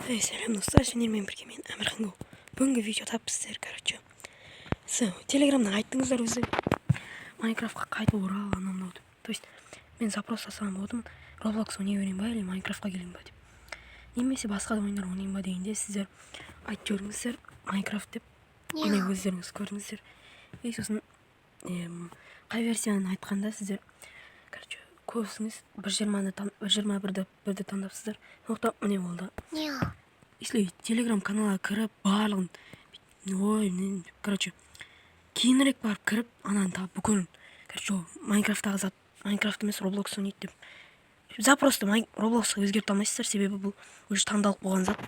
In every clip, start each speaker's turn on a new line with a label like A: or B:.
A: Selam dostlar, sinirmeyin birlikte men Amirxan. Бүгінгі видео тапсыздар, короче. Телеграмнан айттыңыздар өзі Майнкрафтқа қайтып оралғанымды. То есть мен запрос жасаған болдым, Roblox ойнай берейін ба или Майнкрафтқа келейін ба деп. Немесе басқа да ойындар ойнайын ба дегенде сіздер айтып жүріңіздер Майнкрафт деп. Міне өздеріңіз көрдіңіздер. И сосын қай версияны айтқанда сіздер, короче, көбісіңіз 1.21-ді таңдапсыздар. Сондықтан міне болды. Если телеграм каналға кіріп барлығын, короче, кейінірек барып кіріп, ананы тап бүкіл, короче, Майнкрафттағы зат, Майнкрафт емес Roblox ойнайды деп. Запросты Robloxқа өзгертіп алмайсыздар, себебі бұл уже таңдалып болған зат.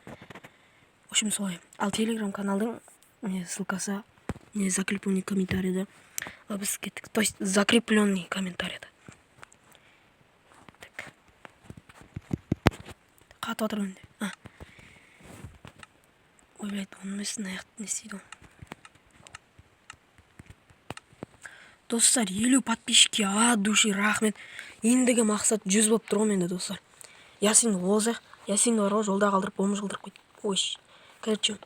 A: В общем, солай. Ал телеграм каналдың ссылкасы закрепленный комментарийда. Біз кеттік. То есть закрепленный комментарийда. Так. Қатып отырмын де. Ой, блядь, оның месін аяқты не істейді. Достар, 50 подписчикке от души рахмет. Ендігі мақсат 100 болып тұр ғой менде, достар. Ясинді олзақ, Ясинді бар ғой, жолда қалдырып, бомж қалдырып қойды. Ой, короче,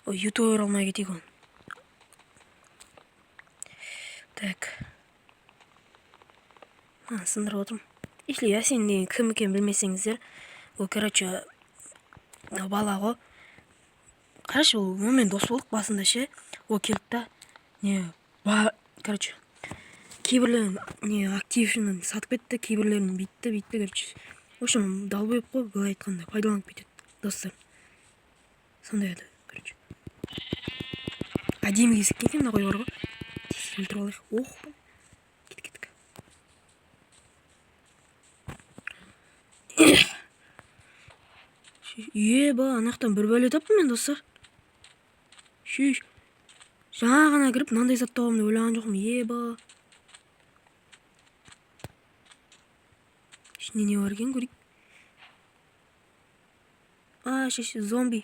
A: ютубер алмай кетейік оны. Так. Сындырып отырмын. Если Ясин деген кім екенін білмесеңіздер, ол, короче, бала ғой. Короче, ол онымен дос болдық басында ше. Ол келді да, короче, кейбірлерін актившінің сатып кетті, кейбірлерін битті, короче. В общем, далбойып қой, былай айтқанда, пайдаланып кетеді, достар. Сондай еді, короче. Әдемі кезіккен екен, мына қой бар ғой. Өлтіріп алайық. Ох, кеттік. Еба, анақтан бір бәле таптым мен, достар. Жаңа ғана кіріп, мынандай зат табамын деп ойлаған жоқпын. Еба. Ішінде не бар екен, көрейік. Зомби.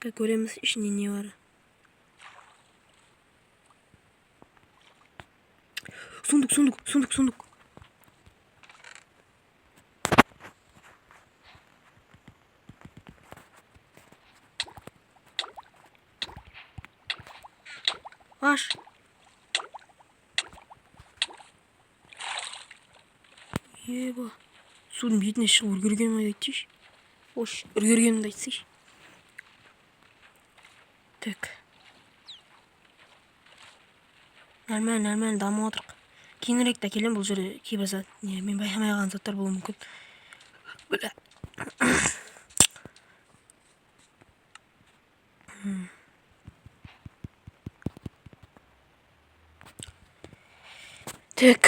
A: Так, көреміз, ішінде не бар. Сундук. Аш. Еба. Судың бетіне шығып үргергенімді айтсайшы. Ош, үргергенімді айтсайшы. Так. Нормально, дамып отырық. Кейінірек те келем, бұл жерде кейбір зат, мен байқамай қалған заттар болуы мүмкін. Так.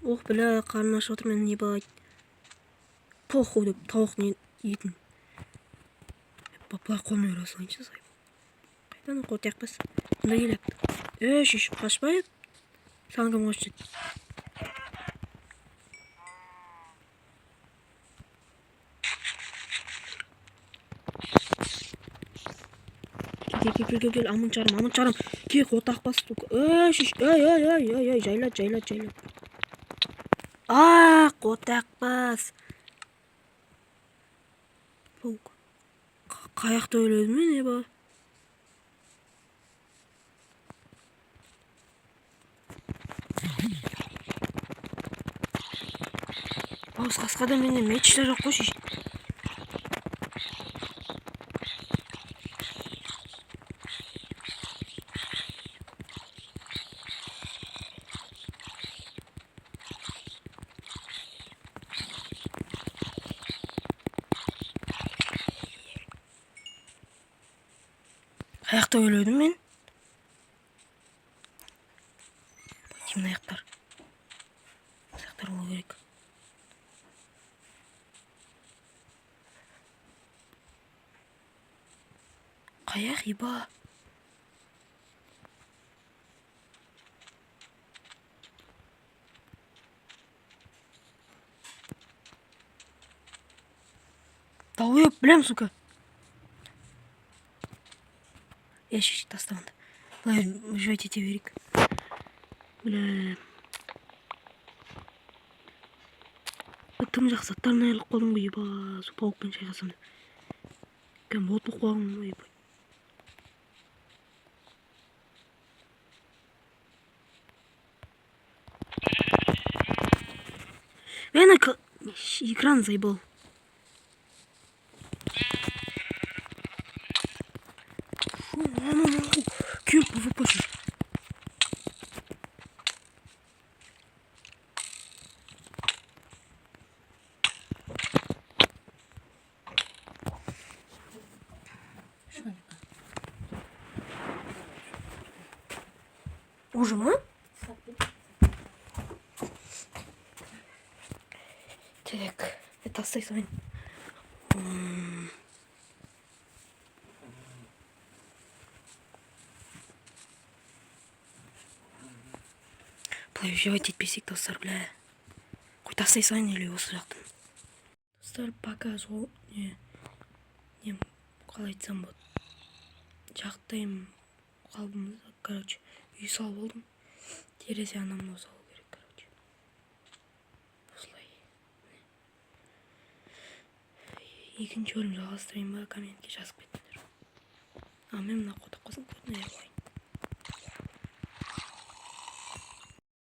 A: Ох, бля, қарны ашып отыр, мен не болады. Похуй деп тауық етін. Бұлай қолмен расылайыншы сайып. Қайдан қотаяқ бас. Мұнда келек. Шеш, қашпайып. Саған кім қош жет. Кел, амын чарым. Кел, қотақ бас. Шеш, жайлат. Қотақ бас. Қаяқты өледі мен, еба. Бауыз қасқада менен мечтер жоқ қой, шеш. Аяқта өледім мен. Bakayım аяқтар. Аяқтар болу керек. Қаяқ, еба. Далбоеб, білем, сука. Ящичек тастамады. Былай жөйт ете берейік. Бля. тым жақсы заттарын айырылып қалдым ғой, еба, сол паукпен шайқасам деп. Кәдімгі от болып қалғанмын ғой, ойбай. Мен экран заебал. Кем ПВП. Уже ма? Так, это оставь свой. Плавать етпесек достар, бля. Қой тастай салайын или осы жақтан. Достар, пока жол не қалай айтсам болады. Жақтайым қалдым, короче, үй салып болдым. Терезе анамнан салу керек, короче. Осылай. Екінші бөлім жалғастырайын ба, комментке жазып кетіңдер. А мен мына қотақ қосын,